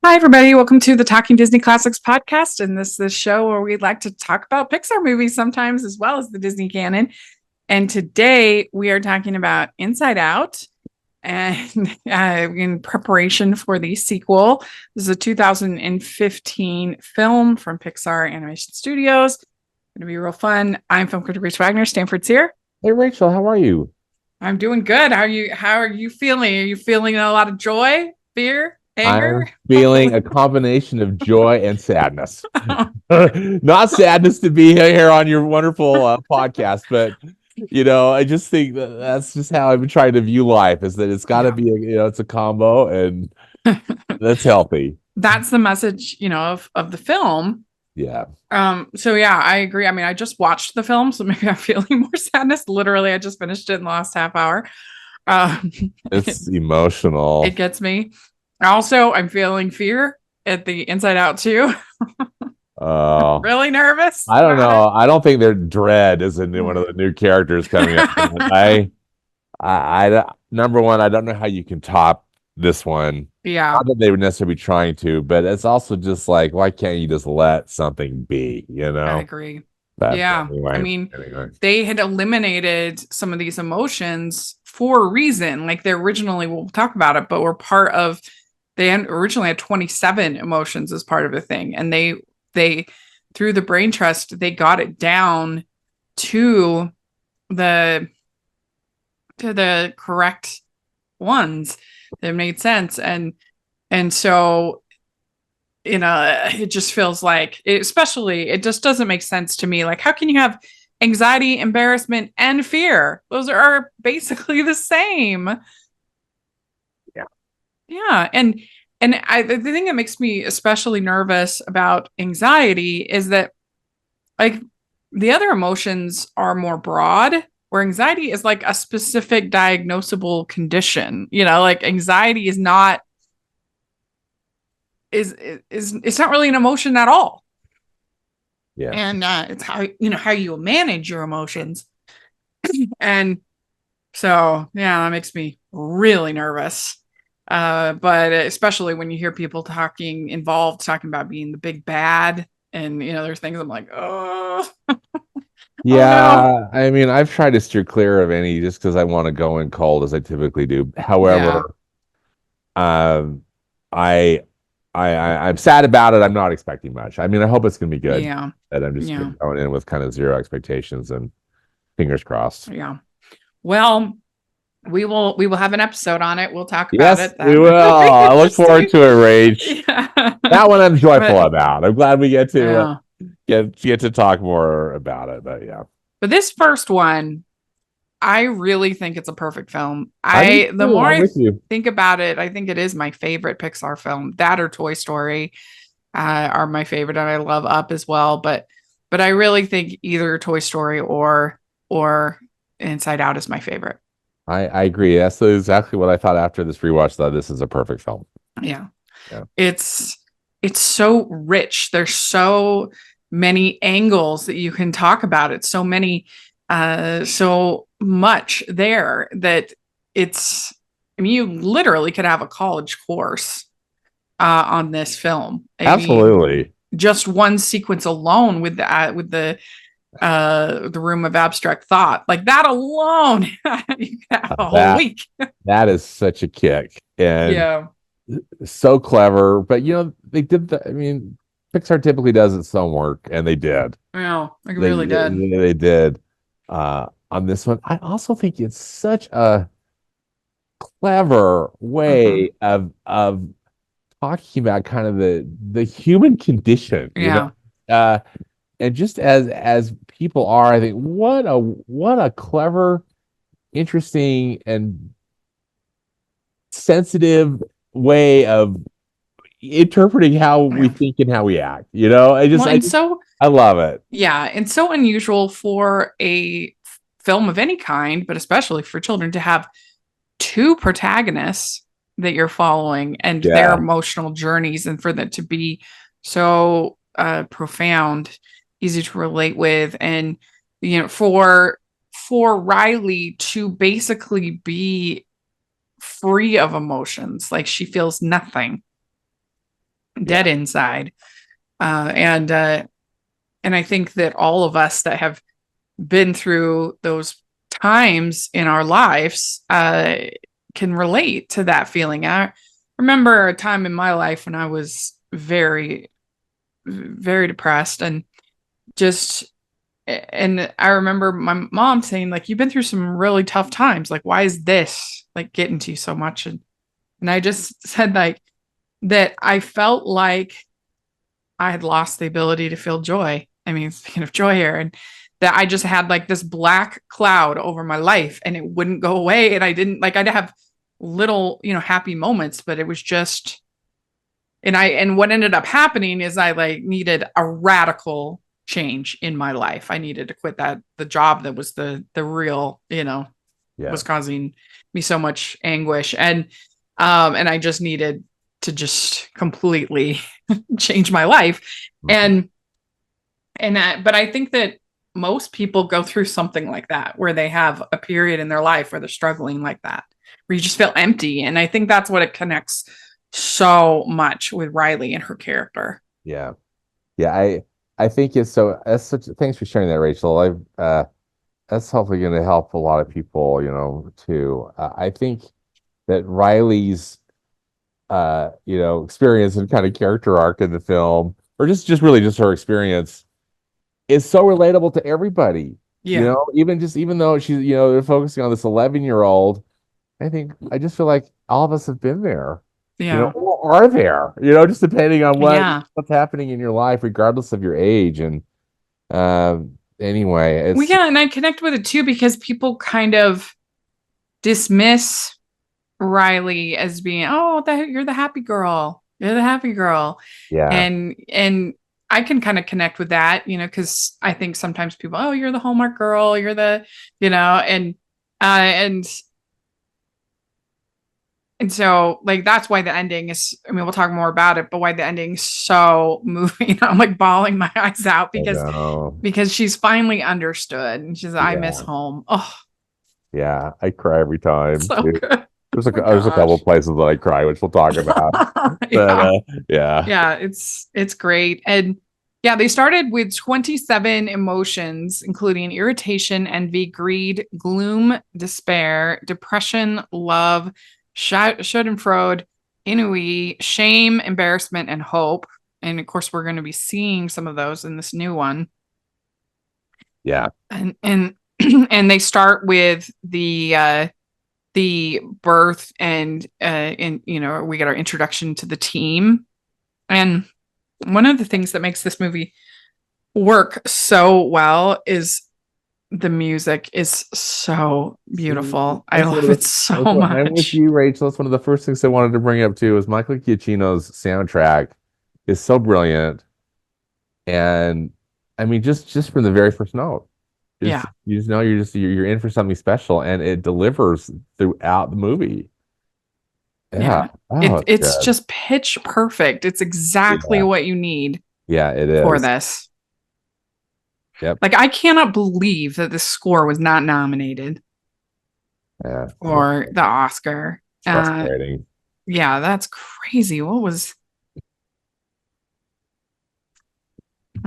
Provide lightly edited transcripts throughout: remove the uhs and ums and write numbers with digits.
Hi, everybody. Welcome to the Talking Disney Classics podcast. And this is the show where we like to talk about Pixar movies sometimes, as well as the Disney canon. And today we are talking about Inside Out and in preparation for the sequel. This is a 2015 film from Pixar Animation Studios. Going to be real fun. I'm film critic Rachel Wagner. Stanford's here. Hey Rachel, how are you? I'm doing good. How are you feeling? Are you feeling a lot of joy, fear, anger? I'm feeling a combination of joy and sadness. Not sadness to be here on your wonderful podcast, but I just think that's just how I've been trying to view life is that it's got to Yeah. be it's a combo and that's healthy. That's the message, of the film. Yeah. So yeah, I agree. I mean, I just watched the film, so maybe I'm feeling more sadness. Literally, I just finished it in the last half hour. Um, It's emotional. it gets me. Also, I'm feeling fear at the Inside Out too. Oh, Really nervous I don't about know. I don't think their dread is in one of the new characters coming up. Number one, I don't know how you can top this one. it. Yeah, Not that they would necessarily be trying to, but it's also just like, why can't you just let something be, I agree. But Yeah, I anyway, mean, they had eliminated some of these emotions for a reason. Like they originally, we'll talk about it, but were part of. They originally had 27 emotions as part of the thing, and they through the brain trust they got it down to the correct ones that made sense, and so it just feels like especially it just doesn't make sense to me. Like, how can you have anxiety, embarrassment, and fear? Those are basically the same. Yeah. Yeah, the thing that makes me especially nervous about anxiety is that, like, the other emotions are more broad, where anxiety is like a specific diagnosable condition. Like anxiety is not is it's not really an emotion at all. Yeah. And it's how you manage your emotions. And so yeah, that makes me really nervous. But especially when you hear people talking about being the big bad, and there's things I'm like, oh, oh no. Yeah, I mean, I've tried to steer clear of any just because I want to go in cold as I typically do. Yeah, However, um, I, I'm sad about it. I'm not expecting much. I mean, I hope it's gonna be good. yeah, And I'm just yeah, going in with kind of zero expectations and fingers crossed. yeah. Well, we will have an episode on it. We'll talk about Yes, it. we That will. will be I look forward interesting. to it, Rage. Yeah. That one I'm joyful but about. I'm glad we get to yeah. get to talk more about it. But yeah, But this first one, I really think it's a perfect film. I do The too. more I'm I with you. think about it, I think it is my favorite Pixar film. That or Toy Story are my favorite, and I love Up as well. But I really think either Toy Story or Inside Out is my favorite. I agree. That's exactly what I thought after this rewatch. That this is a perfect film. Yeah. Yeah. It's so rich. There's so many angles that you can talk about. It's so much there that it's I mean, you literally could have a college course on this film. I mean, Absolutely. just one sequence alone with the room of abstract thought, like that alone, you could have a whole That week. that is such a kick and Yeah, so clever. But they did I mean, Pixar typically does its own work, and they did. yeah, I They really did. they, they did on this one. I also think it's such a clever Mm-hmm. way of talking about kind of the human condition, Yeah, uh, and just as people are, I think what a clever, interesting, and sensitive way of interpreting how we yeah. think and how we act. Well, and so I love it. yeah, and so unusual for a film of any kind, but especially for children, to have two protagonists that you're following and their Yeah, emotional journeys, and for them to be so profound, easy to relate with, and for Riley to basically be free of emotions, like she feels nothing. dead inside. And I think that all of us that have been through those times in our lives can relate to that feeling. I remember a time in my life when I was very, very depressed and I remember my mom saying, like, you've been through some really tough times. Like, why is this like getting to you so much? And I just said, like, that I felt like I had lost the ability to feel joy. I mean, speaking of joy here, and that I just had like this black cloud over my life and it wouldn't go away. And I didn't like, I'd have little, happy moments, but it was just, and what ended up happening is I like needed a radical change in my life. I needed to quit the job that was the real, was causing me so much anguish. And I just needed to just completely change my life. But I think that most people go through something like that, where they have a period in their life where they're struggling like that, where you just feel empty. And I think that's what it connects so much with Riley and her character. Yeah. I think it's thanks for sharing that, Rachel. That's hopefully going to help a lot of people, too. I think that Riley's experience and kind of character arc in the film, or just really just her experience, is so relatable to everybody. Yeah. Even though she's, they're focusing on this 11-year-old, I just feel like all of us have been there. Yeah. Or are there, just depending on what's happening in your life, regardless of your age. And anyway, and I connect with it too, because people kind of dismiss Riley as being, you're the happy girl. You're the happy girl. Yeah. And I can kind of connect with that, because I think sometimes people, you're the Hallmark girl, you're the, and so like, that's why the ending is, we'll talk more about it, but why the ending's so moving. I'm like bawling my eyes out because she's finally understood, and she's like, I miss home. Oh yeah. I cry every time. So good. There's a couple places that I cry, which we'll talk about. But, it's great. And they started with 27 emotions, including irritation, envy, greed, gloom, despair, depression, love, schadenfreude, ennui, shame, embarrassment, and hope. And of course, we're going to be seeing some of those in this new one. Yeah. And and they start with the birth and we get our introduction to the team. And one of the things that makes this movie work so well is the music is so beautiful. I love it so much. I'm with you, Rachel. That's one of the first things I wanted to bring up too, is Michael Giacchino's soundtrack is so brilliant. And I mean, just from the very first note, you just know you're in for something special, and it delivers throughout the movie. It's just pitch perfect. It's exactly what you need. Yeah, it is for this. Yep. Like, I cannot believe that this score was not nominated for the Oscar. Frustrating. That's crazy. I'm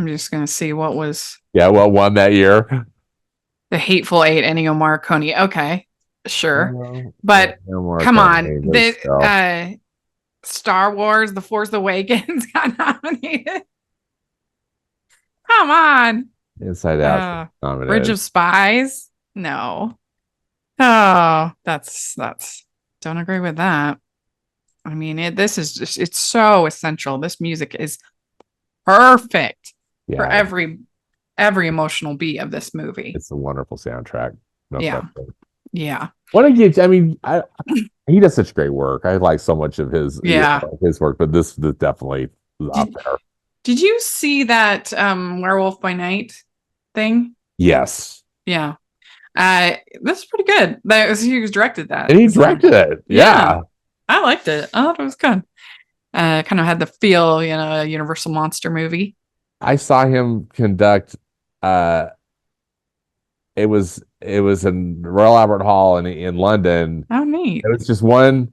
just gonna see what was. What won that year? The Hateful Eight, Ennio Morricone. Okay, sure, but come on, the Star Wars: The Force Awakens got nominated. Come on, Inside Out nominated. Bridge of Spies. No. Oh, that's don't agree with that. I mean, it's so essential. This music is perfect for every emotional beat of this movie. It's a wonderful soundtrack. Yeah. What a gift. I mean, he does such great work. I like so much of his work, but this definitely is up there. Did you see that Werewolf by Night thing? Yes. Yeah. This is pretty good. He directed that. And he directed it. Yeah. I liked it. I thought it was good. Kind of had the feel, a Universal monster movie. I saw him conduct. It was in Royal Albert Hall in London. Oh, neat. It was just one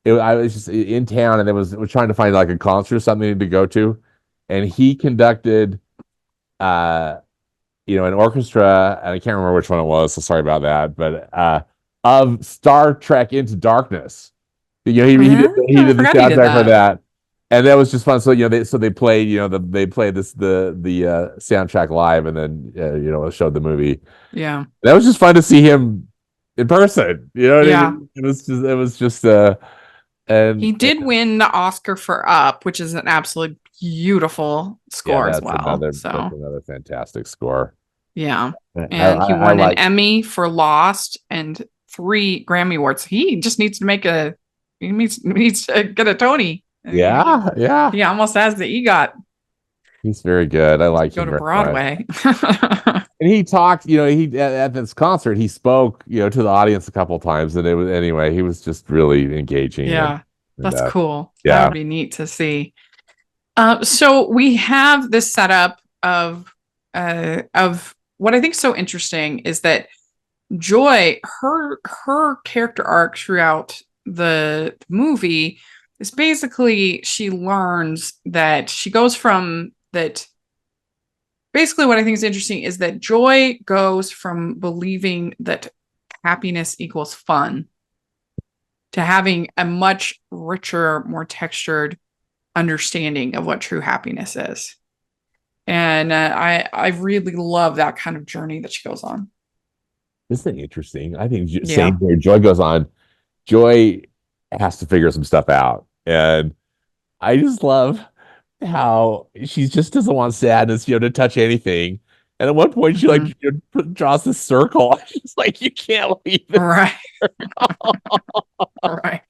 I was just in town, and was trying to find like a concert or something to go to, and he conducted, uh, an orchestra, and I can't remember which one it was, so sorry about that, but of Star Trek Into Darkness. He I did the forgot he did soundtrack for that. that, and that was just fun. So they played they played the soundtrack live, and then showed the movie. Yeah. That was just fun to see him in person. You know what I Yeah. mean? It was just and He did win the Oscar for Up, which is an absolutely beautiful yeah, score as well. So, that's another fantastic score. yeah. And he I won an like. Emmy for Lost and 3 Grammy Awards. He just needs to needs to get a Tony. I mean, Yeah, yeah. he almost has the EGOT He's very good. I to like go him to very much. Broadway. And he talked, he at this concert, he spoke, to the audience a couple of times, and it was anyway, he was just really engaging Yeah, and that's cool. That yeah. would be neat to see. So we have this setup of what I think is so interesting is that Joy, her character arc throughout the movie is basically she learns that she goes from that. Basically, what I think is interesting is that Joy goes from believing that happiness equals fun to having a much richer, more textured understanding of what true happiness is. And I really love that kind of journey that she goes on. Isn't it interesting? I think Yeah. same here. Joy goes on. Joy has to figure some stuff out, and I just love how she just doesn't want sadness, to touch anything. And at one point, she like Mhm. draws this circle. She's like, "You can't leave this." Right. Right.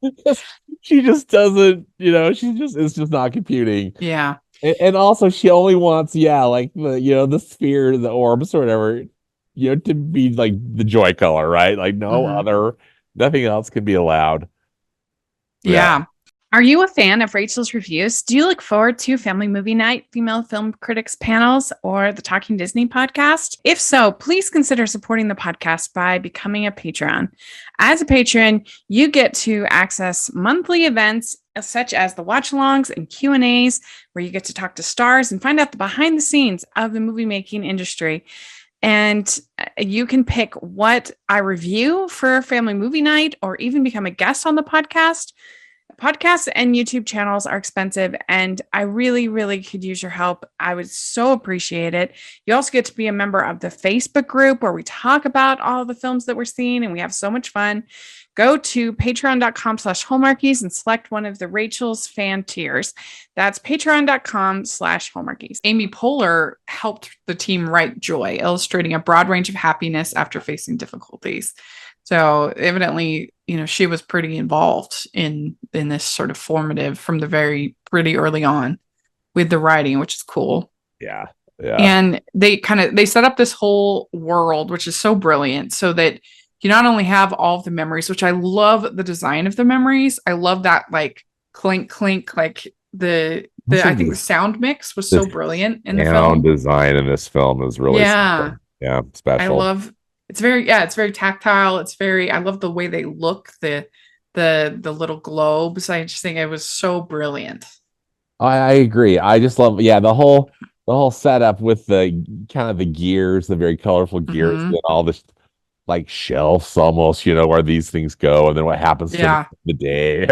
She just doesn't, it's just not computing. Yeah. And also, she only wants, like the sphere, the orbs or whatever, to be like the joy color, right? Like Mhm. nothing else can be allowed. Yeah. Yeah. Are you a fan of Rachel's reviews? Do you look forward to Family Movie Night, Female Film Critics panels, or the Talking Disney podcast? If so, please consider supporting the podcast by becoming a Patreon. As a patron, you get to access monthly events such as the watch-alongs and Q&As, where you get to talk to stars and find out the behind the scenes of the movie making industry. And you can pick what I review for Family Movie Night or even become a guest on the podcast. Podcasts and YouTube channels are expensive, and I really, really could use your help. I would so appreciate it. You also get to be a member of the Facebook group where we talk about all the films that we're seeing, and we have so much fun. Go to patreon.com/Hallmarkies and select one of the Rachel's fan tiers. That's patreon.com/Hallmarkies. Amy Poehler helped the team write Joy, illustrating a broad range of happiness after facing difficulties. So evidently, she was pretty involved in this sort of formative from the pretty early on with the writing, which is cool. Yeah. Yeah. And they set up this whole world, which is so brilliant, so that you not only have all of the memories, which I love the design of the memories. I love that like clink clink, like I think the sound mix was so brilliant in the film. Sound design in this film is really Yeah. Special. I love it's very tactile. I love the way they look, the little globes. I just think it was so brilliant. I agree. I just love the whole setup with the kind of the gears, the very colorful gears, Mhm. and all this like shelves almost, where these things go, and then what happens to the day.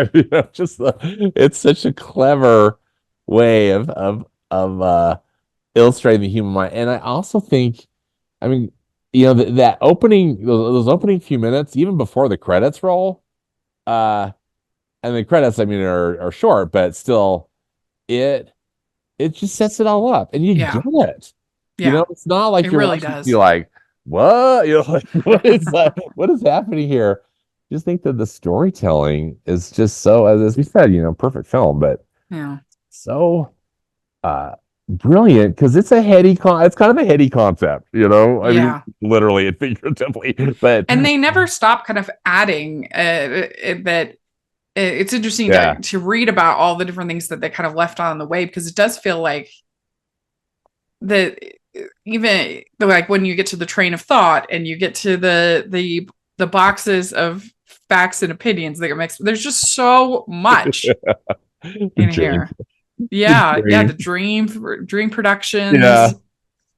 It's such a clever way of illustrating the human mind. And I also think, I mean, that opening those opening few minutes, even before the credits roll, and the credits, I mean, are short, but still, it just sets it all up, and you get it. Yeah. It's not like It you're really watching, does. you're like, what? Like, what is that? What is happening here? Just think that the storytelling is just so, as we said, perfect film, but so brilliant, because it's it's kind of a heady concept, I mean, literally and figuratively, but and they never stop kind of adding that. It's interesting to read about all the different things that they kind of left on the way, because it does feel like that even like when you get to the train of thought and you get to the boxes of facts and opinions that get mixed. There's just so much in here. Yeah, the Dream Productions. Yeah.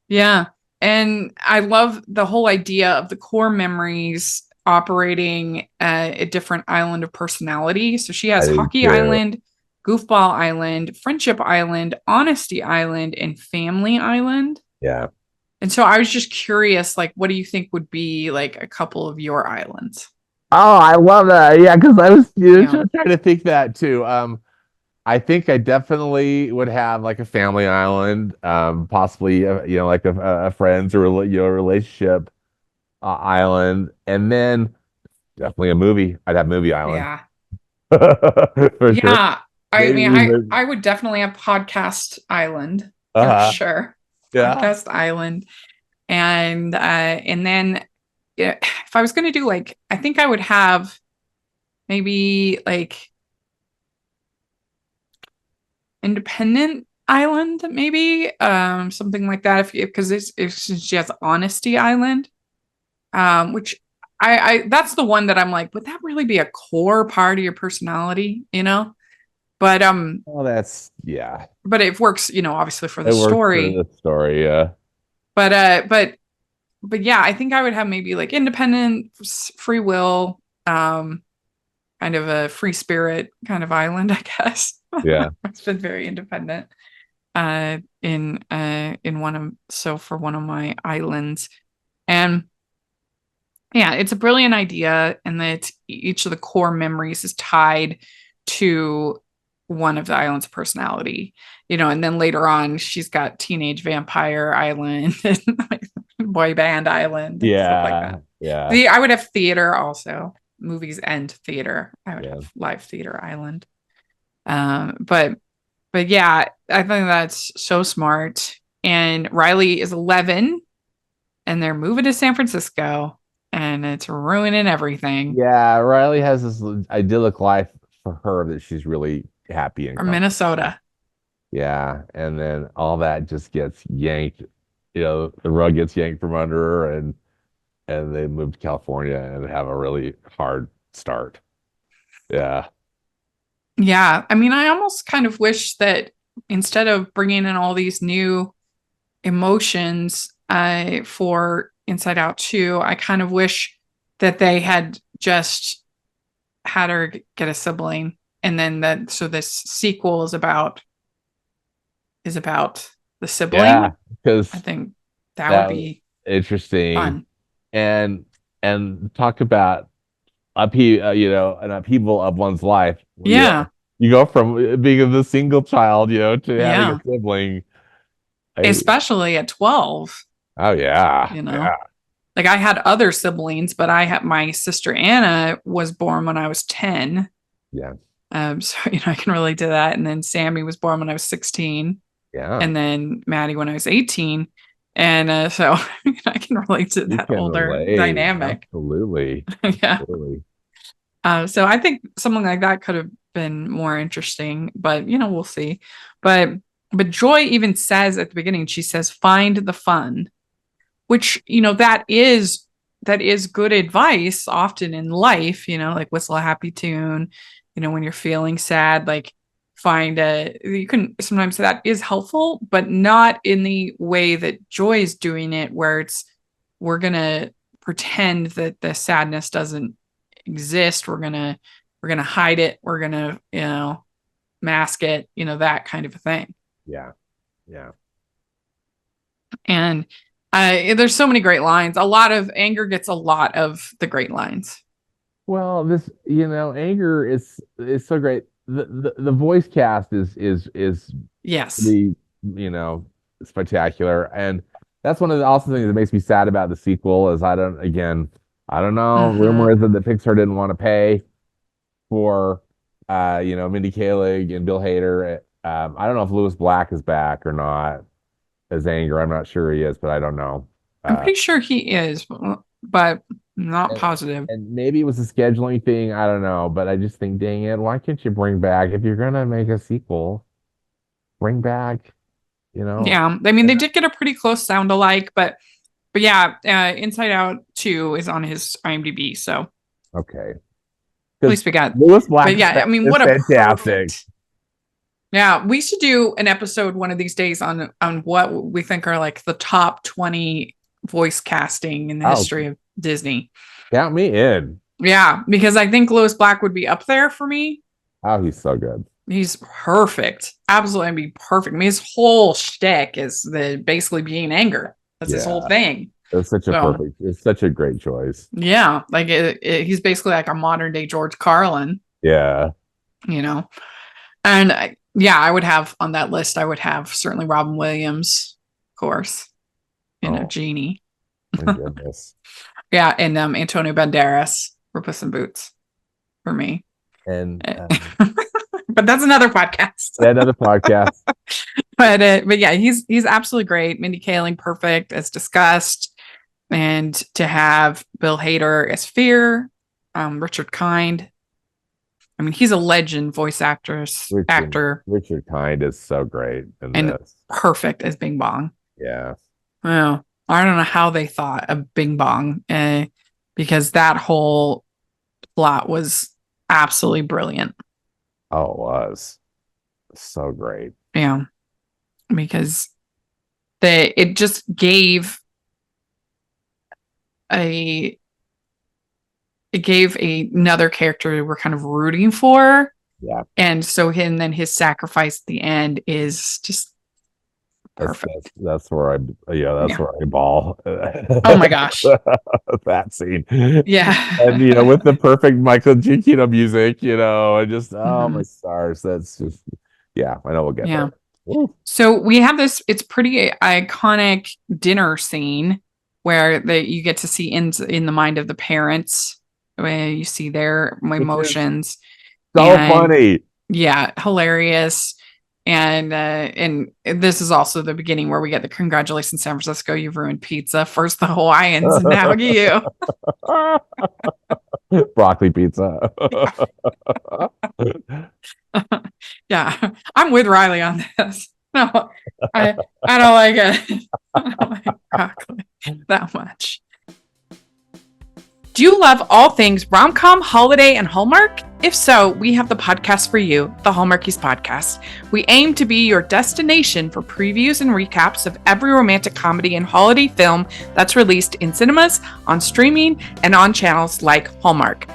Yeah. And I love the whole idea of the core memories operating a different island of personality. So she has Hockey Island, Goofball Island, Friendship Island, Honesty Island, and Family Island. Yeah. And so I was just curious, like, what do you think would be like a couple of your islands? Oh, I love that. Yeah, because I was trying to think that too. I think I definitely would have like a family island, possibly like a friends or relationship island, and then definitely a movie. I'd have movie island. Yeah. For sure. I mean, I would definitely have Podcast Island for sure. Yeah. Podcast Island. And then if I was going to do like, I think I would have maybe like Independent Island, maybe something like that. Because she has Honesty Island, which I that's the one that I'm like, would that really be a core part of your personality? But well, that's yeah. But it works, obviously for the story. For the story, yeah. But yeah, I think I would have maybe like independent, free will, kind of a free spirit kind of island, I guess. Yeah. It's been very independent in for one of my islands. And yeah, it's a brilliant idea, and that each of the core memories is tied to one of the island's personality, and then later on she's got Teenage Vampire Island and like Boy Band Island and stuff like that. Yeah. I would have theater also, movies and theater. I would have live theater island. But yeah, I think that's so smart. And Riley is 11 and they're moving to San Francisco and it's ruining everything. Yeah, Riley has this idyllic life for her that she's really happy in. Or Minnesota. Yeah, and then all that just gets yanked. The rug gets yanked from under her, and they move to California and have a really hard start. Yeah. Yeah, I mean, I almost kind of wish that instead of bringing in all these new emotions for Inside Out 2, I kind of wish that they had just had her get a sibling, and then so this sequel is about the sibling. Yeah, because I think that would be interesting. Fun. And talk about an upheaval of one's life. Yeah. You go from being the single child, to having a sibling. Especially at 12. Oh yeah. Yeah. Like I had other siblings, but I had my sister Anna was born when I was 10. Yeah. So I can relate to that. And then Sammy was born when I was 16. Yeah. And then Maddie when I was 18. And so I can relate to that older dynamic. Absolutely. Yeah. Absolutely. So I think something like that could have been more interesting, but we'll see. But Joy even says at the beginning, she says, "Find the fun," which that is good advice often in life. Like whistle a happy tune. When you're feeling sad, like you can sometimes that is helpful, but not in the way that Joy is doing it, where we're gonna pretend that the sadness doesn't exist. We're gonna hide it. We're gonna mask it. That kind of a thing. Yeah. And there's so many great lines. A lot of Anger gets a lot of the great lines. Well, this Anger is so great. The voice cast is yes, the spectacular, and that's one of the awesome things that makes me sad about the sequel is I don't know. Rumor is that Pixar didn't want to pay for Mindy Kaling and Bill Hader. I don't know if Lewis Black is back or not as Anger. I'm not sure he is, but I don't know. I'm pretty sure he is, but not positive. And maybe it was a scheduling thing. I don't know, but I just think, dang it, why can't you bring back, if you're gonna make a sequel, bring back, Yeah, I mean, they did get a pretty close sound alike, but yeah, Inside Out 2 is on his IMDb, so okay. At least we got Lewis Black. But yeah, I mean, is what a fantastic. perfect. Yeah, we should do an episode one of these days on what we think are like the top 20 voice casting in the history of Disney. Count me in. Yeah, because I think Lewis Black would be up there for me. Oh, he's so good. He's perfect. Absolutely, I mean, perfect. I mean, his whole shtick is basically being anger. That's his whole thing. It's such it's such a great choice. Yeah, like he's basically like a modern day George Carlin. Yeah. And I would have on that list, I would have certainly Robin Williams, of course, Genie. My goodness. Yeah, and Antonio Banderas for Puss in Boots for me. And but that's another podcast. But yeah, he's absolutely great. Mindy Kaling, perfect as discussed. And to have Bill Hader as Fear, Richard Kind. I mean, he's a legend voice actor. Richard Kind is so great and this. Perfect as Bing Bong. Yeah. Well, I don't know how they thought of Bing Bong, because that whole plot was absolutely brilliant. Oh, it was so great. Yeah, because it just gave another character we're kind of rooting for. Yeah. And so then his sacrifice at the end is just perfect. That's where I bawl. Oh my gosh. That scene. Yeah. And with the perfect Michael Giacchino music, and just my stars. That's just I know we'll get there. Woo. So we have this, it's pretty iconic dinner scene where you get to see in the mind of the parents, where you see their emotions. So funny. Yeah, hilarious. And this is also the beginning where we get the congratulations, San Francisco, you've ruined pizza. First the Hawaiians, now you. Broccoli pizza. Yeah, I'm with Riley on this. No, I don't like it. I don't like broccoli that much. Do you love all things rom-com, holiday, and Hallmark? If so, we have the podcast for you, the Hallmarkies Podcast. We aim to be your destination for previews and recaps of every romantic comedy and holiday film that's released in cinemas, on streaming, and on channels like Hallmark.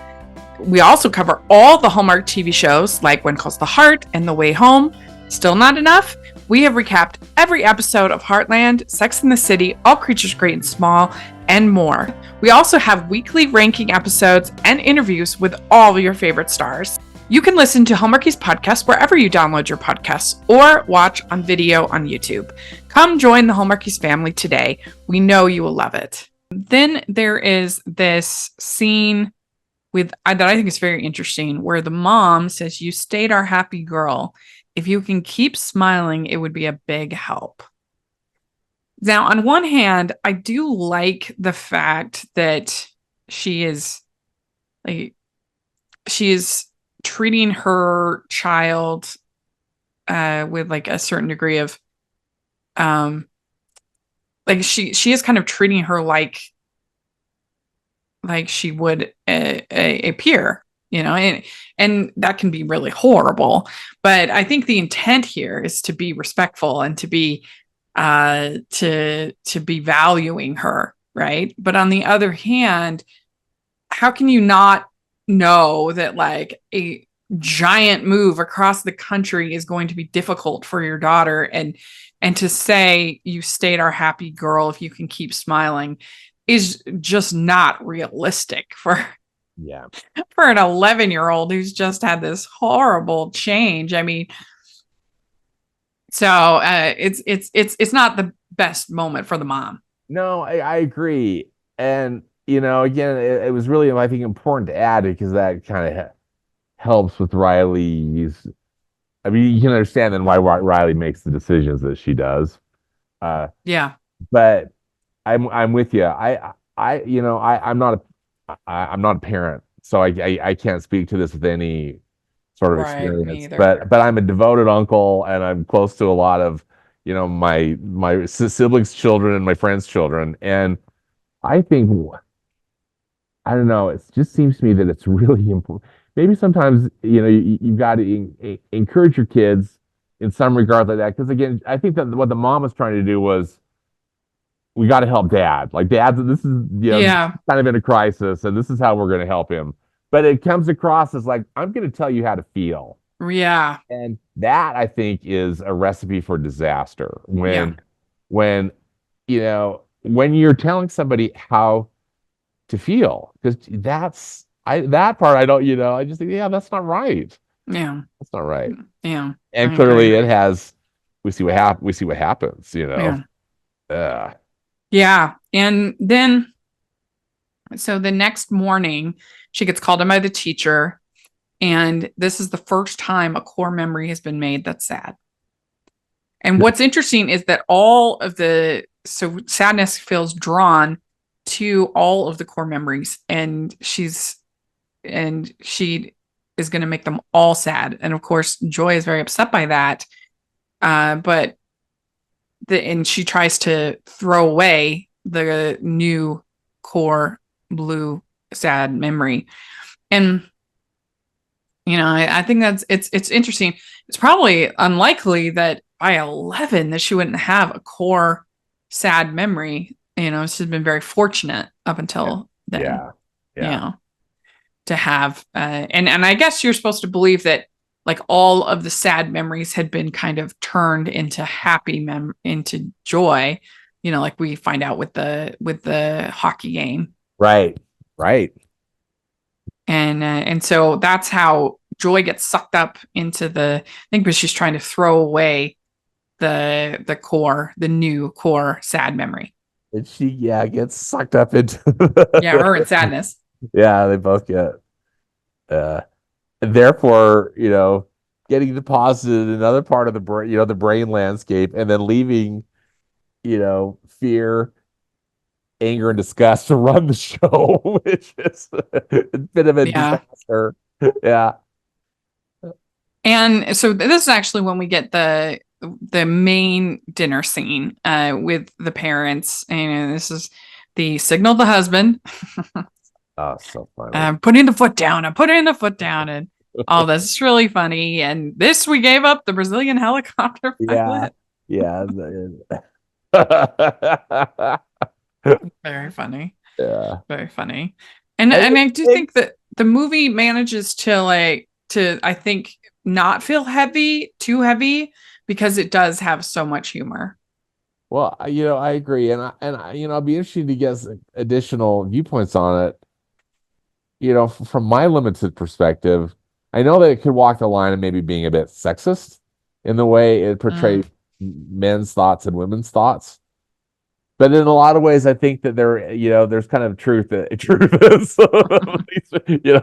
We also cover all the Hallmark TV shows like When Calls the Heart and The Way Home. Still not enough? We have recapped every episode of Heartland, Sex and the City, All Creatures Great and Small, and more. We also have weekly ranking episodes and interviews with all your favorite stars. You can listen to Hallmarkies Podcast wherever you download your podcasts or watch on video on YouTube. Come join the Hallmarkies family today. We know you will love it. Then there is this scene that I think is very interesting where the mom says, "You stayed our happy girl. If you can keep smiling, it would be a big help." Now, on one hand, I do like the fact that she is treating her child with like a certain degree of she is kind of treating her like she would a peer, and that can be really horrible. But I think the intent here is to be respectful and to be to be valuing her, right? But on the other hand, how can you not know that like a giant move across the country is going to be difficult for your daughter, and to say you stayed our happy girl if you can keep smiling is just not realistic for an 11-year-old who's just had this horrible change. I mean, so it's not the best moment for the mom. No, I agree. And, again, it was really, I think, important to add it because that kind of helps with Riley's. I mean, you can understand then why Riley makes the decisions that she does. Yeah. But I'm with you. I'm not a parent, so I can't speak to this with any sort of experience. But I'm a devoted uncle, and I'm close to a lot of my siblings' children and my friends' children, and I think I don't know. It just seems to me that it's really important. maybe sometimes, you've got to encourage your kids in some regard like that. Because again, I think that what the mom was trying to do was, we got to help dad. Like dad, this is, Yeah. kind of in a crisis, and this is how we're going to help him. But it comes across as like, I'm going to tell you how to feel. Yeah. And that, I think, is a recipe for disaster. Yeah. When you're telling somebody how to feel, because that part I don't, I just think, yeah, that's not right. Yeah. That's not right. Yeah. And I clearly agree. it has. We see what happens. Yeah. Uh, Yeah. And then, so the next morning, she gets called in by the teacher. And this is the first time a core memory has been made that's sad. And what's interesting is that so sadness feels drawn to all of the core memories. And she is going to make them all sad. And of course, Joy is very upset by that. And she tries to throw away the new core blue sad memory. And I think it's interesting. It's probably unlikely that by 11 that she wouldn't have a core sad memory. She's been very fortunate up until then. yeah. To have and I guess you're supposed to believe that like all of the sad memories had been kind of turned into into joy, like we find out with the hockey game. Right. And so that's how Joy gets sucked up into I think, because she's trying to throw away the new core sad memory. And she, gets sucked up into Her in sadness. Yeah, they both get and therefore, getting deposited in another part of the brain, the brain landscape, and then leaving, fear, anger, and disgust to run the show, which is a bit of a disaster. Yeah. And so this is actually when we get the main dinner scene with the parents, and this is the signal the husband. Oh, so funny. I'm putting the foot down, and all this is really funny. And this, we gave up the Brazilian helicopter pilot. Yeah. Very funny. Yeah. Very funny. And I do think that the movie manages to I think not feel too heavy, because it does have so much humor. Well, I agree, and I'll be interested to get additional viewpoints on it. From my limited perspective, I know that it could walk the line of maybe being a bit sexist in the way it portrays men's thoughts and women's thoughts. But in a lot of ways, I think that there's kind of truth is,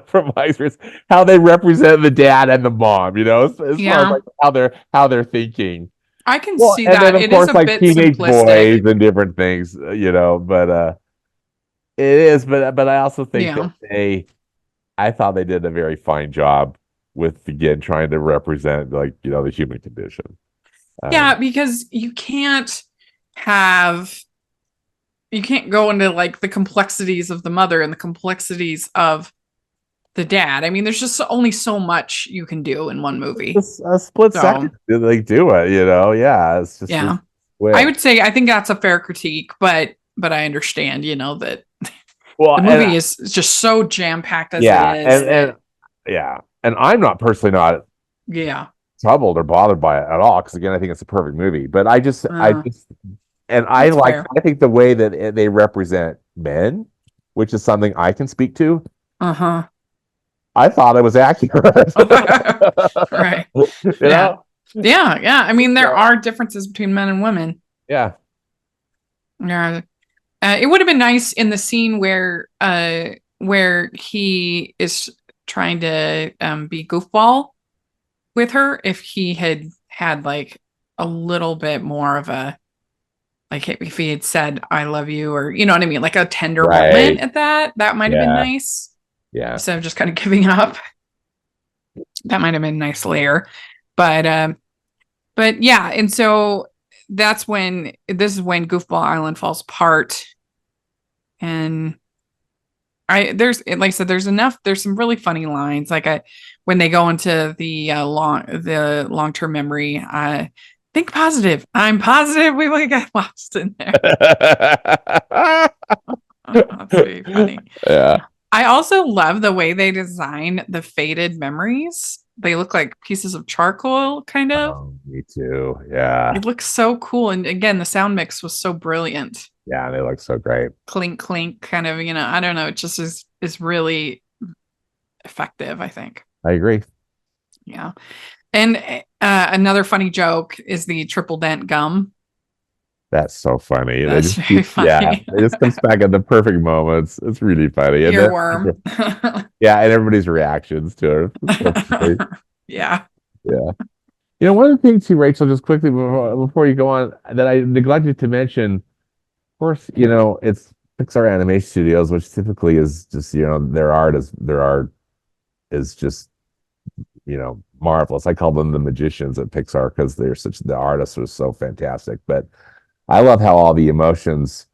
from my experience, how they represent the dad and the mom, as far as like how they're thinking. I can see that. Then, of course, is a bit teenage simplistic. boys and different things, but it is. But I also think that I thought they did a very fine job with, again, trying to represent the human condition. Because you can't go into like the complexities of the mother and the complexities of the dad. I mean, there's just only so much you can do in one movie. Just a split second, they do it. It's just I would say I think that's a fair critique, but I understand, that the movie is just so jam packed as it is. And I'm personally not troubled or bothered by it at all, because again, I think it's a perfect movie. But I think the way that they represent men, which is something I can speak to. I thought it was accurate. Right. Yeah. I mean, there are differences between men and women. Yeah. Yeah. It would have been nice in the scene where he is trying to be goofball with her, if he had like a little bit more of a, like, if he had said "I love you," or you know what I mean, like a tender moment at that might have been nice. Yeah. Instead of just kind of giving up, that might have been a nice layer. But yeah, and so this is when Goofball Island falls apart, and There's like I said, there's some really funny lines when they go into the long-term memory. Think positive. I'm positive we will get lost in there. That's very funny. Yeah. I also love the way they design the faded memories. They look like pieces of charcoal, kind of. Oh, me too. Yeah. It looks so cool. And again, the sound mix was so brilliant. Yeah, they look so great. Clink, clink, kind of, I don't know. It just is really effective, I think. I agree. Yeah. And another funny joke is the triple dent gum. That's so funny. That's very funny. Yeah, it just comes back at the perfect moments. It's really funny. Earworm. Yeah, and everybody's reactions to it. Yeah. Yeah. One of the things too, Rachel, just quickly before you go on, that I neglected to mention, of course, it's Pixar Animation Studios, which typically is just, their art is just, marvelous. I call them the magicians at Pixar because the artists are so fantastic. But I love how all the emotions,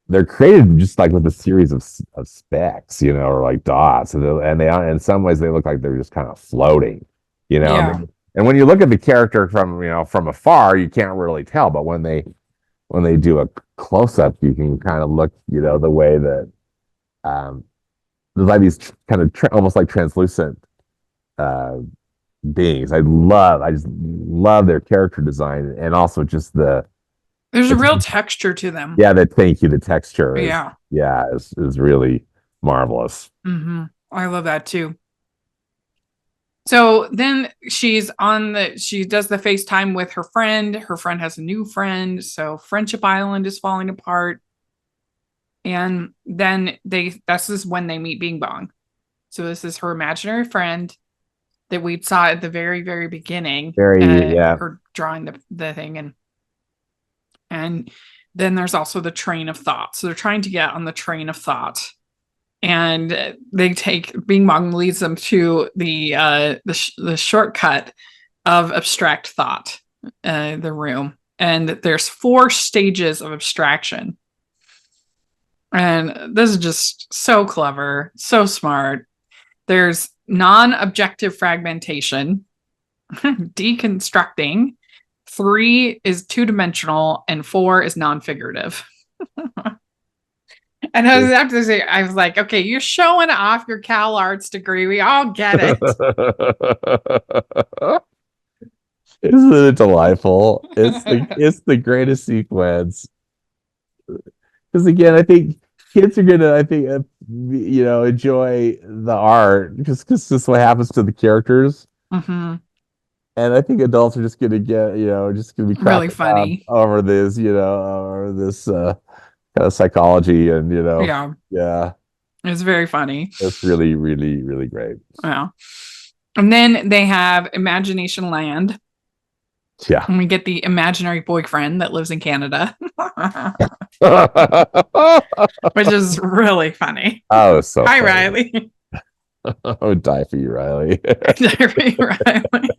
they're created just like with a series of specks, or like dots, and they in some ways they look like they're just kind of floating, Yeah. And when you look at the character from afar, you can't really tell, but when they do a close up, you can kind of look, the way that there's like these kind of almost like translucent beings. I just love their character design, and also just there's a real texture to them. Yeah, thank you. The texture is really marvelous. Mm-hmm. I love that too. So then she does the FaceTime with her friend. Her friend has a new friend. So Friendship Island is falling apart. And then this is when they meet Bing Bong. So this is her imaginary friend that we saw at the very, very beginning. Her drawing the thing. And then there's also the train of thought. So they're trying to get on the train of thought. And Bing Bong leads them to the shortcut of abstract thought, the room. And there's 4 stages of abstraction. And this is just so clever, so smart. There's non-objective fragmentation, deconstructing, 3 is 2-dimensional, and 4 is non-figurative. And I was like, okay, you're showing off your Cal Arts degree. We all get it. Isn't it delightful? It's the greatest sequence. Because again, I think kids are gonna, enjoy the art because this is what happens to the characters. Mm-hmm. And I think adults are just gonna get, just gonna be really funny over this, over this kind of psychology, and yeah, it's very funny. It's really, really, really great. Yeah. And then they have Imagination Land. Yeah. And we get the imaginary boyfriend that lives in Canada. Which is really funny. Oh, so Hi, funny. Riley. I would die for you, Riley. Die for you, Riley.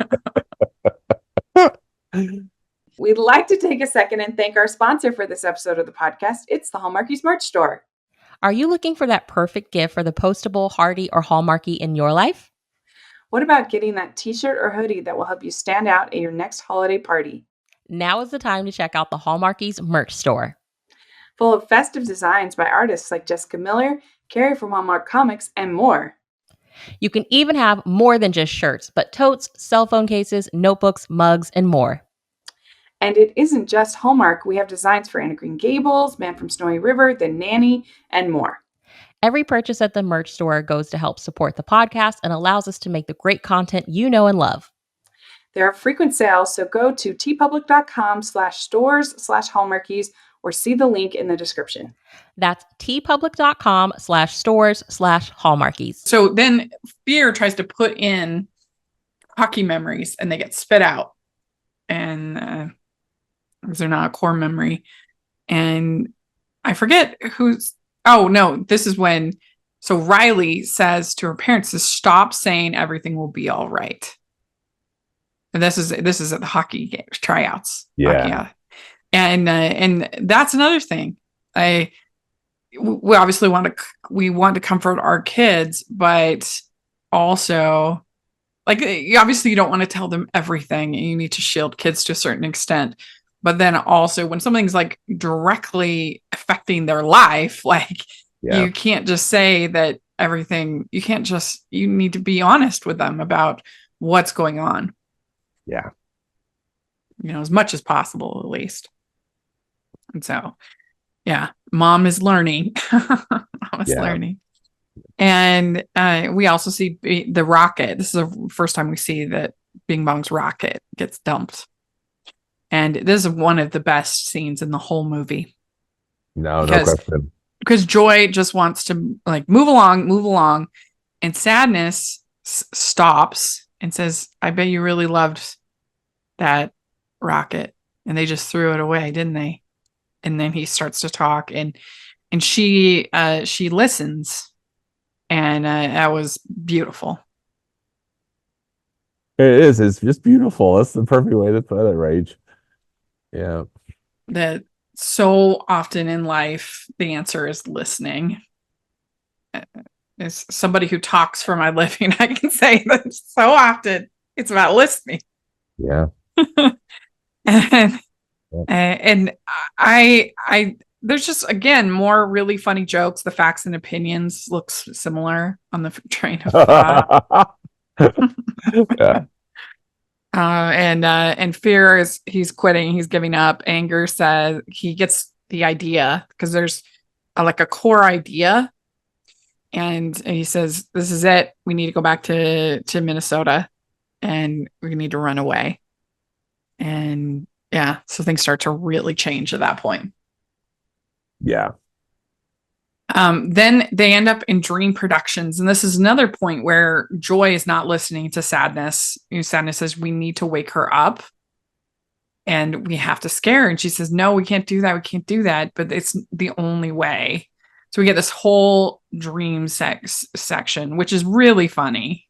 We'd like to take a second and thank our sponsor for this episode of the podcast. It's the Hallmarkies merch store. Are you looking for that perfect gift for the postable, Hardy, or Hallmarky in your life? What about getting that t-shirt or hoodie that will help you stand out at your next holiday party? Now is the time to check out the Hallmarkies merch store. Full of festive designs by artists like Jessica Miller, Carrie from Hallmark Comics, and more. You can even have more than just shirts, but totes, cell phone cases, notebooks, mugs, and more. And it isn't just Hallmark. We have designs for Anna Green Gables, Man from Snowy River, The Nanny, and more. Every purchase at the merch store goes to help support the podcast and allows us to make the great content you know and love. There are frequent sales, so go to tpublic.com/stores/Hallmarkies or see the link in the description. That's tpublic.com/stores/Hallmarkies. So then Fear tries to put in hockey memories and they get spit out. And because they're not a core memory. And I forget this is when, so Riley says to her parents to stop saying everything will be all right. And this is at the hockey game, tryouts. Yeah. And that's another thing. we obviously want to comfort our kids, but also like obviously you don't want to tell them everything. You need to shield kids to a certain extent. But then also when something's like directly affecting their life, like you can't just say that everything, you need to be honest with them about what's going on. Yeah. As much as possible, at least. And so, yeah, mom is learning. Learning. And we also see the rocket. This is the first time we see that Bing Bong's rocket gets dumped. And this is one of the best scenes in the whole movie. No question. Because Joy just wants to like move along. And Sadness stops and says, I bet you really loved that rocket. And they just threw it away, didn't they? And then he starts to talk and she listens. And that was beautiful. It is. It's just beautiful. That's the perfect way to put it, Rach. Yeah. That so often in life, the answer is listening. As somebody who talks for my living, I can say that so often it's about listening. Yeah. and I there's just, again, more really funny jokes. The facts and opinions looks similar on the train of thought. Yeah. And Fear he's quitting. He's giving up. Anger says he gets the idea because there's like a core idea. And he says, this is it. We need to go back to Minnesota and we need to run away. And yeah, so things start to really change at that point. Yeah. Then they end up in Dream Productions. And this is another point where Joy is not listening to Sadness. Sadness says, we need to wake her up and we have to scare her. And she says, no, we can't do that. We can't do that. But it's the only way. So we get this whole dream section, which is really funny.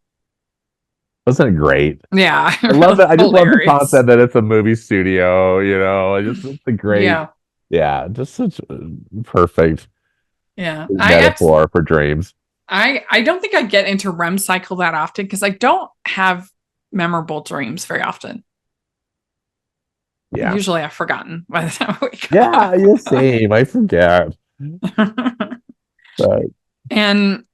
Wasn't it great? Yeah. I love that. I just love the concept that it's a movie studio, it's a great, just such perfect metaphor for dreams. I don't think I get into REM cycle that often because I don't have memorable dreams very often. Yeah. Usually I've forgotten by the time I wake up. Yeah, same. I forget. But. And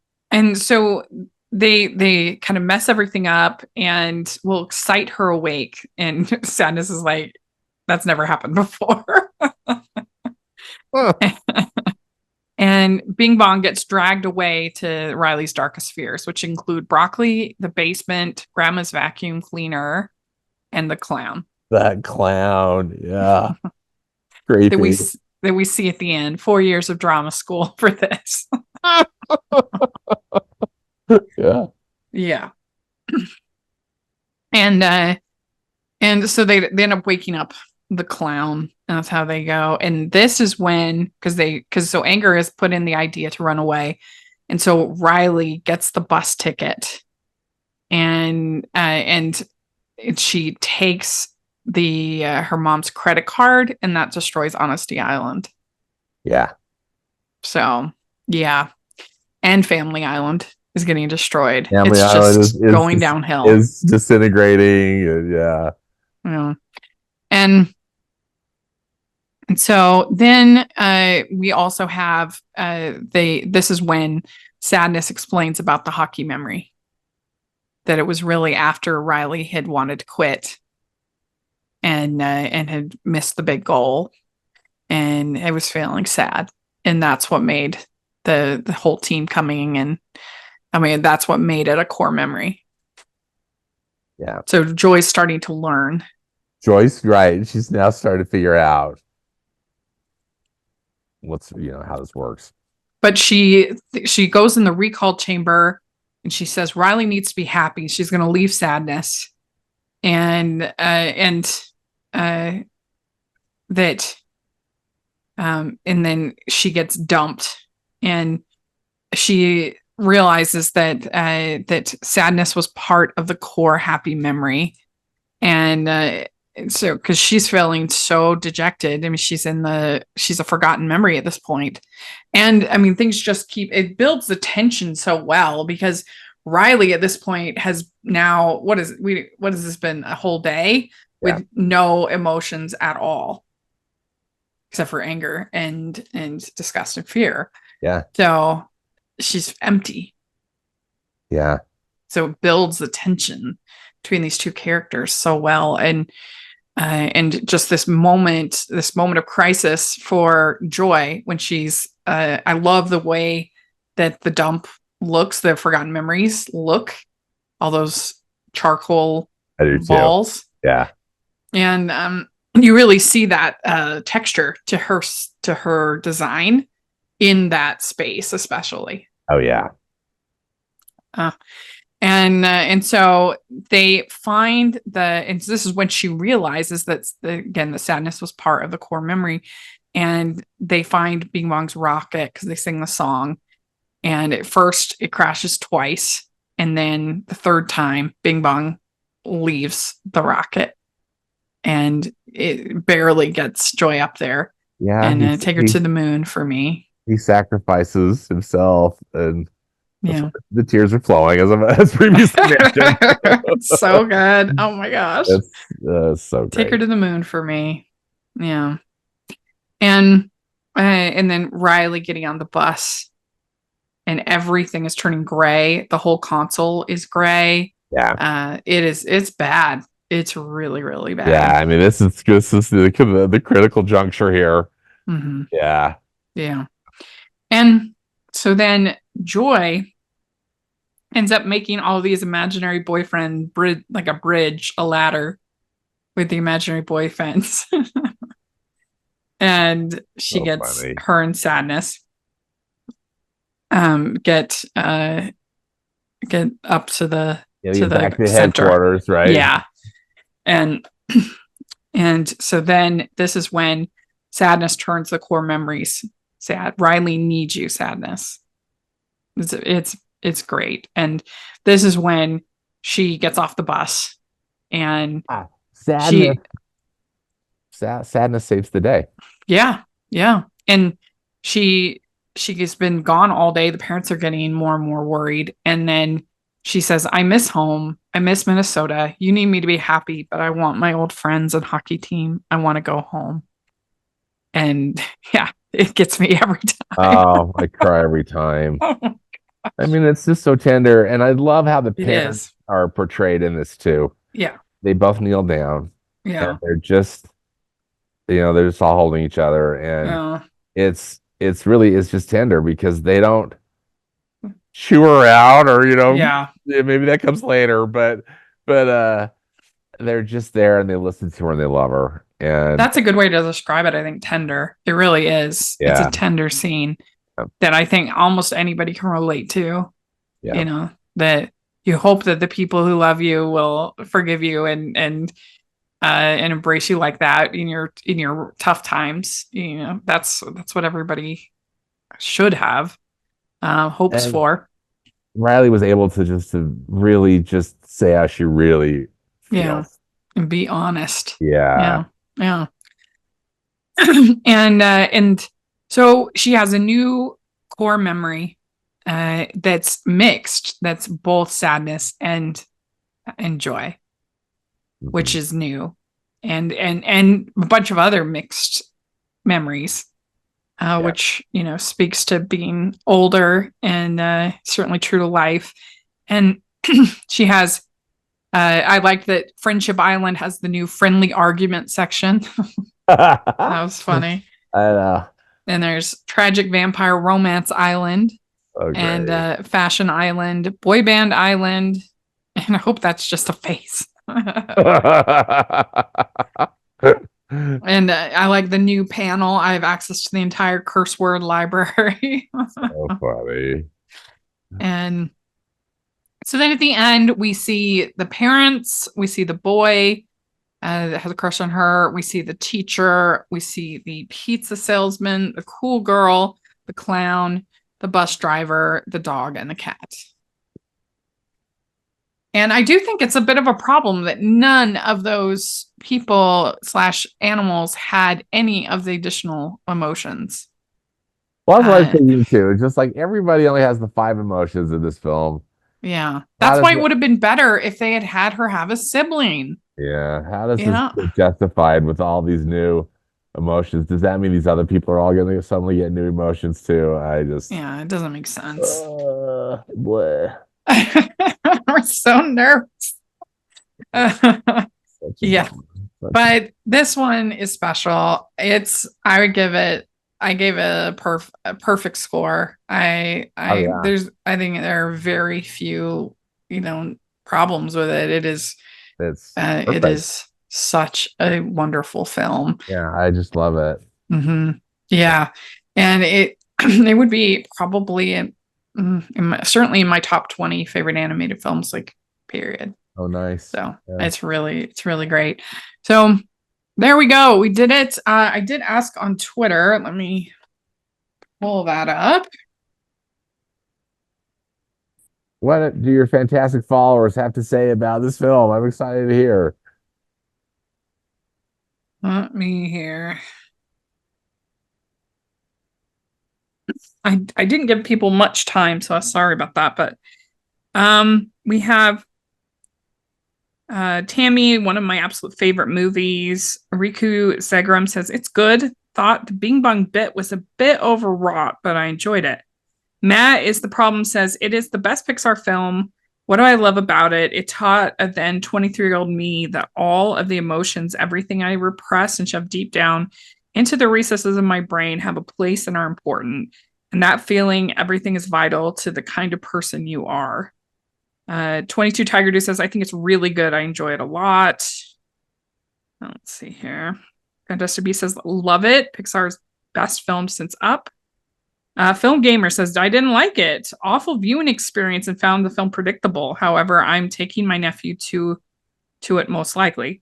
so they kind of mess everything up and will excite her awake. And Sadness is like, that's never happened before. And Bing Bong gets dragged away to Riley's darkest fears, which include broccoli, the basement, grandma's vacuum cleaner, and the clown. That clown, yeah. Creepy. That we see at the end. 4 years of drama school for this. Yeah. Yeah. And so they end up waking up the clown. That's how they go. And this is when, because Anger has put in the idea to run away. And so Riley gets the bus ticket and she takes her mom's credit card, and that destroys Honesty Island. Yeah. So, yeah. And Family Island is getting destroyed. Family Island just going downhill. Is disintegrating. Yeah. Yeah. And so then we also have this is when Sadness explains about the hockey memory, that it was really after Riley had wanted to quit and had missed the big goal and it was feeling sad. And that's what made the whole team coming in. I mean, that's what made it a core memory. Yeah. So Joy's starting to learn. Joy's right. She's now starting to figure out how this works. But she goes in the recall chamber and she says Riley needs to be happy. She's going to leave Sadness, and then she gets dumped, and she realizes that Sadness was part of the core happy memory, and so because she's feeling so dejected. I mean, she's a forgotten memory at this point. And I mean, things just it builds the tension so well because Riley at this point has now, what has this been, a whole day with no emotions at all, except for anger and disgust and fear. Yeah. So she's empty. Yeah. So it builds the tension between these two characters so well. And just this moment of crisis for Joy when she's, I love the way that the dump looks, the forgotten memories look, all those charcoal balls. Too. Yeah. And you really see that texture to her design in that space, especially. Oh yeah. And so they find and this is when she realizes that the sadness was part of the core memory, and they find Bing Bong's rocket because they sing the song, and at first it crashes twice, and then the third time Bing Bong leaves the rocket, and it barely gets Joy up there. Yeah, and take her to the moon for me. He sacrifices himself, and yeah, the tears are flowing as previously mentioned. So good. Oh my gosh. That's so great. Take her to the moon for me. Yeah. And then Riley getting on the bus and everything is turning gray. The whole console is gray. Yeah. It's bad. It's really, really bad. Yeah. I mean, this is the critical juncture here. Mm-hmm. Yeah. Yeah. And so then Joy ends up making all these imaginary boyfriend like a bridge, a ladder with the imaginary boyfriends. And she gets funny. Her and Sadness get up to the back to center. Headquarters, right? Yeah. And so then this is when Sadness turns the core memories. Riley needs you, Sadness. It's great. And this is when she gets off the bus and Sadness saves the day. Yeah. Yeah. And she's been gone all day. The parents are getting more and more worried. And then she says, I miss home. I miss Minnesota. You need me to be happy, but I want my old friends and hockey team. I want to go home. And yeah, it gets me every time. Oh, I cry every time. I mean, it's just so tender. And I love how the parents are portrayed in this too. Yeah. They both kneel down. Yeah. And they're just all holding each other. And it's just tender because they don't chew her out or, maybe that comes later, but they're just there and they listen to her and they love her. And that's a good way to describe it. I think tender. It really is. Yeah. It's a tender scene that I think almost anybody can relate to. Yeah. That you hope that the people who love you will forgive you and embrace you like that in your tough times. That's what everybody should have hopes for. Riley was able to really just say how she really feels. And be honest. Yeah. And so she has a new core memory that's mixed, that's both sadness and joy, which is new, and a bunch of other mixed memories, which speaks to being older and certainly true to life. And she has I like that Friendship Island has the new friendly argument section. That was funny. I know. And there's Tragic Vampire Romance Island, and Fashion Island, Boy Band Island, and I hope that's just a face. And I like the new panel. I have access to the entire curse word library. So funny. And so then at the end, we see the parents, we see the boy that has a crush on her, we see the teacher, we see the pizza salesman, the cool girl, the clown, the bus driver, the dog, and the cat. And I do think it's a bit of a problem that none of those people / animals had any of the additional emotions. Well, that's what I was thinking too. It's just like everybody only has the 5 emotions in this film. Yeah. That's why it would have been better if they had her have a sibling. Yeah. How does this get justified with all these new emotions? Does that mean these other people are all going to suddenly get new emotions too? Yeah, it doesn't make sense. Bleh. I'm so nervous. Yeah. But this one is special. I gave it a perfect score. I think there are very few, problems with it. It is such a wonderful film. Yeah, I just love it. Mm-hmm. Yeah. And it would be probably certainly in my top 20 favorite animated films, like, period. Oh, nice. So it's really great. So there we go. We did it. I did ask on Twitter. Let me pull that up. What do your fantastic followers have to say about this film? I'm excited to hear. Let me hear. I didn't give people much time, so I'm sorry about that. But we have Tammy, one of my absolute favorite movies. Riku Segram says, it's good. Thought the Bing Bong bit was a bit overwrought, but I enjoyed it. Matt is the problem says, it is the best Pixar film. What do I love about it? It taught a then 23-year-old me that all of the emotions, everything I repress and shove deep down into the recesses of my brain, have a place and are important. And that feeling, everything is vital to the kind of person you are. 22 Tiger Dew says, I think it's really good. I enjoy it a lot. Let's see here. Fantastic Beast says, love it. Pixar's best film since Up. Film Gamer says, I didn't like it. Awful viewing experience and found the film predictable. However, I'm taking my nephew to it most likely.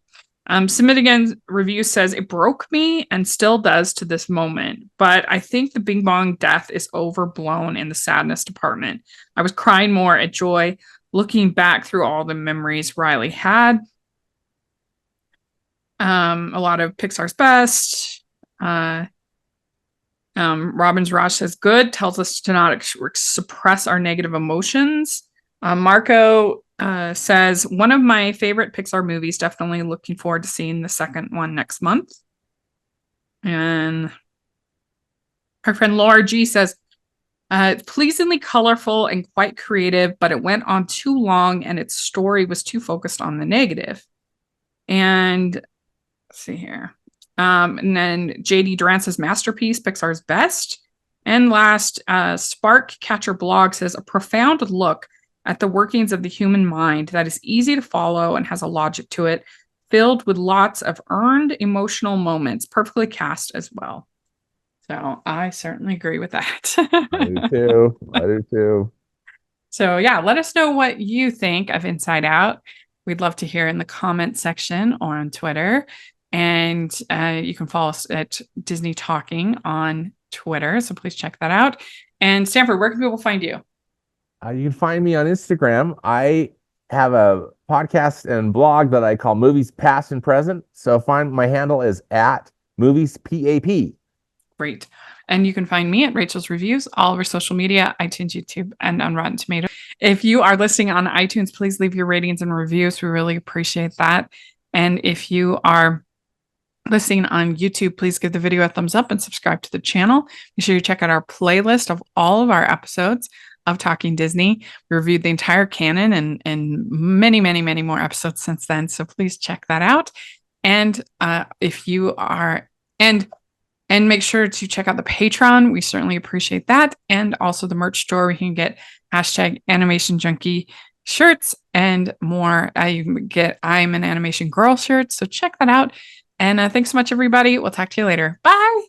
Submit Again review says, it broke me and still does to this moment. But I think the Bing Bong death is overblown in the sadness department. I was crying more at joy, looking back through all the memories Riley had. A lot of Pixar's best. Robbins Raj says, good, tells us to not suppress our negative emotions. Marco says, one of my favorite Pixar movies, definitely looking forward to seeing the second one next month. And our friend Laura G says, pleasingly colorful and quite creative, but it went on too long and its story was too focused on the negative. And let's see here. And then JD Durant says, masterpiece, Pixar's best. And last, Spark Catcher Blog says, a profound look at the workings of the human mind that is easy to follow and has a logic to it, filled with lots of earned emotional moments, perfectly cast as well. So I certainly agree with that. I do too. So yeah, let us know what you think of Inside Out. We'd love to hear in the comment section or on Twitter. And you can follow us at Disney Talking on Twitter. So please check that out. And Stanford, where can people find you? You can find me on Instagram. I have a podcast and blog that I call Movies Past and Present. So my handle is at Movies PAP. Great. And you can find me at Rachel's Reviews, all over social media, iTunes, YouTube, and on Rotten Tomatoes. If you are listening on iTunes, please leave your ratings and reviews. We really appreciate that. And if you are listening on YouTube, please give the video a thumbs up and subscribe to the channel. Be sure you check out our playlist of all of our episodes of Talking Disney. We reviewed the entire canon and many, many, many more episodes since then. So please check that out. And if you are, and make sure to check out the Patreon. We certainly appreciate that. And also the merch store, where you can get #AnimationJunkie shirts and more. You can get I'm an Animation Girl shirts. So check that out. And thanks so much, everybody. We'll talk to you later. Bye.